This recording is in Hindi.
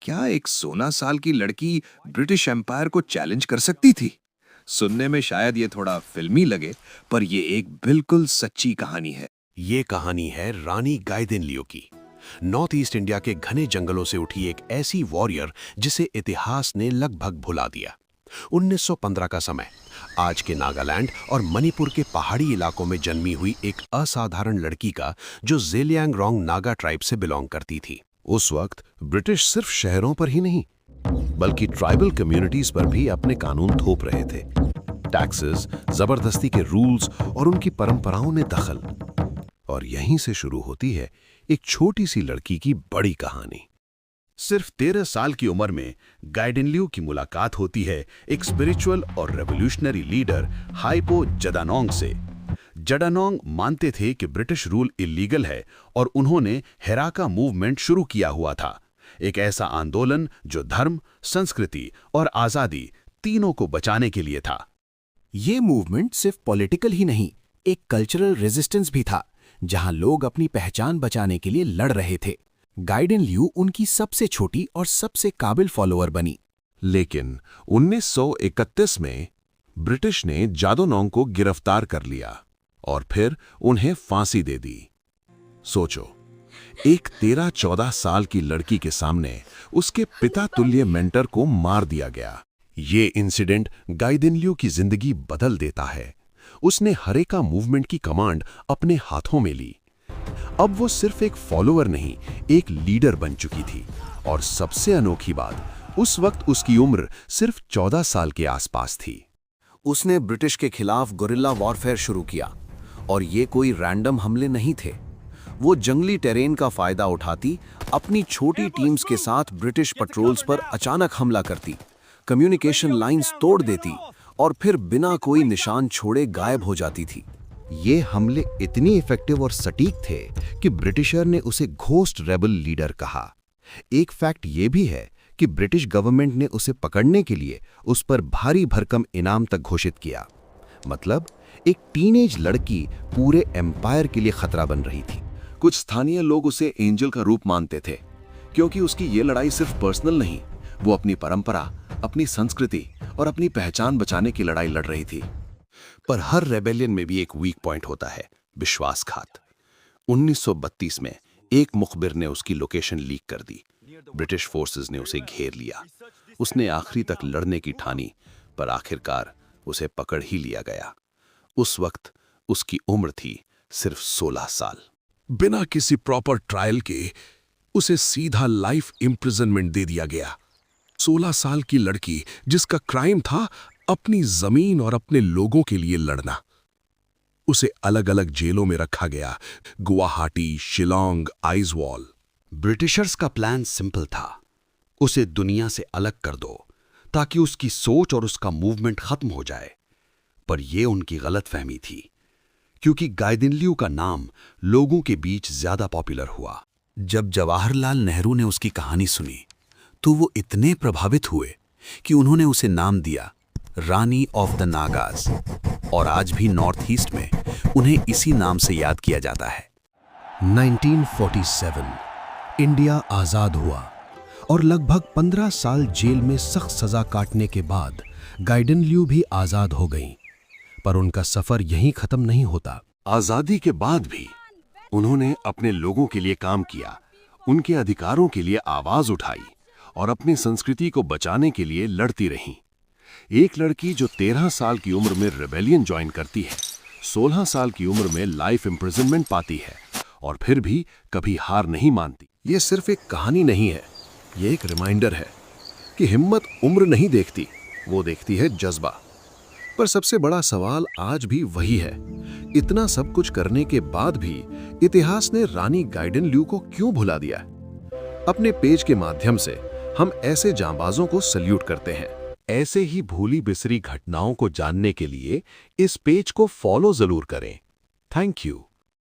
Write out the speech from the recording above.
क्या एक 16 साल की लड़की ब्रिटिश एम्पायर को चैलेंज कर सकती थी? सुनने में शायद ये थोड़ा फिल्मी लगे, पर ये एक बिल्कुल सच्ची कहानी है। ये कहानी है रानी गाइदिनलियो की। नॉर्थ ईस्ट इंडिया के घने जंगलों से उठी एक ऐसी वॉरियर जिसे इतिहास ने लगभग भुला दिया। 1915 का समय, आज के नागालैंड और मणिपुर के पहाड़ी इलाकों में जन्मी हुई एक असाधारण लड़की का, जो ज़ेलियांगरोंग नागा ट्राइब से बिलोंग करती थी। उस वक्त ब्रिटिश सिर्फ शहरों पर ही नहीं, बल्कि ट्राइबल कम्युनिटीज पर भी अपने कानून थोप रहे थे। टैक्सेस, जबरदस्ती के रूल्स और उनकी परंपराओं में दखल। और यहीं से शुरू होती है एक छोटी सी लड़की की बड़ी कहानी। सिर्फ 13 साल की उम्र में गाइदिनलियो की मुलाकात होती है एक स्पिरिचुअल और रेवोल्यूशनरी लीडर हाइपो जदानोंग से। जडानोंग मानते थे कि ब्रिटिश रूल इलीगल है और उन्होंने हेराका मूवमेंट शुरू किया हुआ था, एक ऐसा आंदोलन जो धर्म, संस्कृति और आज़ादी तीनों को बचाने के लिए था। ये मूवमेंट सिर्फ पॉलिटिकल ही नहीं, एक कल्चरल रेजिस्टेंस भी था, जहां लोग अपनी पहचान बचाने के लिए लड़ रहे थे। गाइदिनलियो उनकी सबसे छोटी और सबसे काबिल फॉलोअर बनी। लेकिन 1931 में ब्रिटिश ने जादोनोंग को गिरफ्तार कर लिया और फिर उन्हें फांसी दे दी। सोचो, एक 13-14 साल की लड़की के सामने उसके पिता तुल्य मेंटर को मार दिया गया। ये इंसिडेंट गाइदिनलियो की जिंदगी बदल देता है। उसने हरेका मूवमेंट की कमांड अपने हाथों में ली। अब वो सिर्फ एक फॉलोअर नहीं, एक लीडर बन चुकी थी। और सबसे अनोखी बात, उस वक्त उसकी उम्र सिर्फ 14 साल के आसपास थी। उसने ब्रिटिश के खिलाफ गुरिल्ला वॉरफेयर शुरू किया, और ये कोई रैंडम हमले नहीं थे। वो जंगली टेरेन का फायदा उठाती, अपनी छोटी टीम्स के साथ ब्रिटिश पेट्रोल्स पर अचानक हमला करती, कम्युनिकेशन लाइंस तोड़ देती और फिर बिना कोई निशान छोड़े गायब हो जाती थी। ये हमले इतनी इफेक्टिव और सटीक थे कि ब्रिटिशर ने उसे घोस्ट रेबल लीडर कहा। एक फैक्ट ये भी है कि ब्रिटिश गवर्नमेंट ने उसे पकड़ने के लिए उस पर भारी भरकम इनाम तक घोषित किया। मतलब एक टीनेज लड़की पूरे एम्पायर के लिए खतरा बन रही थी। कुछ स्थानीय लोग उसे एंजल का रूप मानते थे, क्योंकि उसकी ये लड़ाई सिर्फ पर्सनल नहीं, वो अपनी परंपरा, अपनी संस्कृति और अपनी पहचान बचाने की लड़ाई लड़ रही थी। पर हर रेबेलियन में भी एक वीक पॉइंट होता है, विश्वासघात। 1932 में एक मुखबिर ने उसकी लोकेशन लीक कर दी। ब्रिटिश फोर्सेस ने उसे घेर लिया। उसने आखिरी तक लड़ने की ठानी, पर आखिरकार उसे पकड़ ही लिया गया। उस वक्त उसकी उम्र थी सिर्फ 16 साल। बिना किसी प्रॉपर ट्रायल के उसे सीधा लाइफ इम्प्रिजनमेंट दे दिया गया। 16 साल की लड़की जिसका क्राइम था अपनी जमीन और अपने लोगों के लिए लड़ना। उसे अलग अलग जेलों में रखा गया, गुवाहाटी, शिलोंग, आइजवॉल। ब्रिटिशर्स का प्लान सिंपल था, उसे दुनिया से अलग कर दो ताकि उसकी सोच और उसका मूवमेंट खत्म हो जाए। पर यह उनकी गलतफहमी थी, क्योंकि गाइदिनलियो का नाम लोगों के बीच ज्यादा पॉपुलर हुआ। जब जवाहरलाल नेहरू ने उसकी कहानी सुनी, तो वो इतने प्रभावित हुए कि उन्होंने उसे नाम दिया रानी ऑफ द नागाज। और आज भी नॉर्थ ईस्ट में उन्हें इसी नाम से याद किया जाता है। 1947 इंडिया आज़ाद हुआ और लगभग 15 साल जेल में सख्त सजा काटने के बाद गाइदिनलियो भी आज़ाद हो गईं। पर उनका सफ़र यहीं ख़त्म नहीं होता। आज़ादी के बाद भी उन्होंने अपने लोगों के लिए काम किया, उनके अधिकारों के लिए आवाज़ उठाई और अपनी संस्कृति को बचाने के लिए लड़ती रहीं। एक लड़की जो 13 साल की उम्र में रिबेलियन ज्वाइन करती है, 16 साल की उम्र में लाइफ इम्प्रिजनमेंट पाती है और फिर भी कभी हार नहीं मानती। ये सिर्फ एक कहानी नहीं है, ये एक रिमाइंडर है कि हिम्मत उम्र नहीं देखती, वो देखती है जज्बा। पर सबसे बड़ा सवाल आज भी वही है, इतना सब कुछ करने के बाद भी इतिहास ने रानी गाइदिनलियो को क्यों भुला दिया? अपने पेज के माध्यम से हम ऐसे जांबाजों को सल्यूट करते हैं। ऐसे ही भूली बिसरी घटनाओं को जानने के लिए इस पेज को फॉलो जरूर करें। Thank you.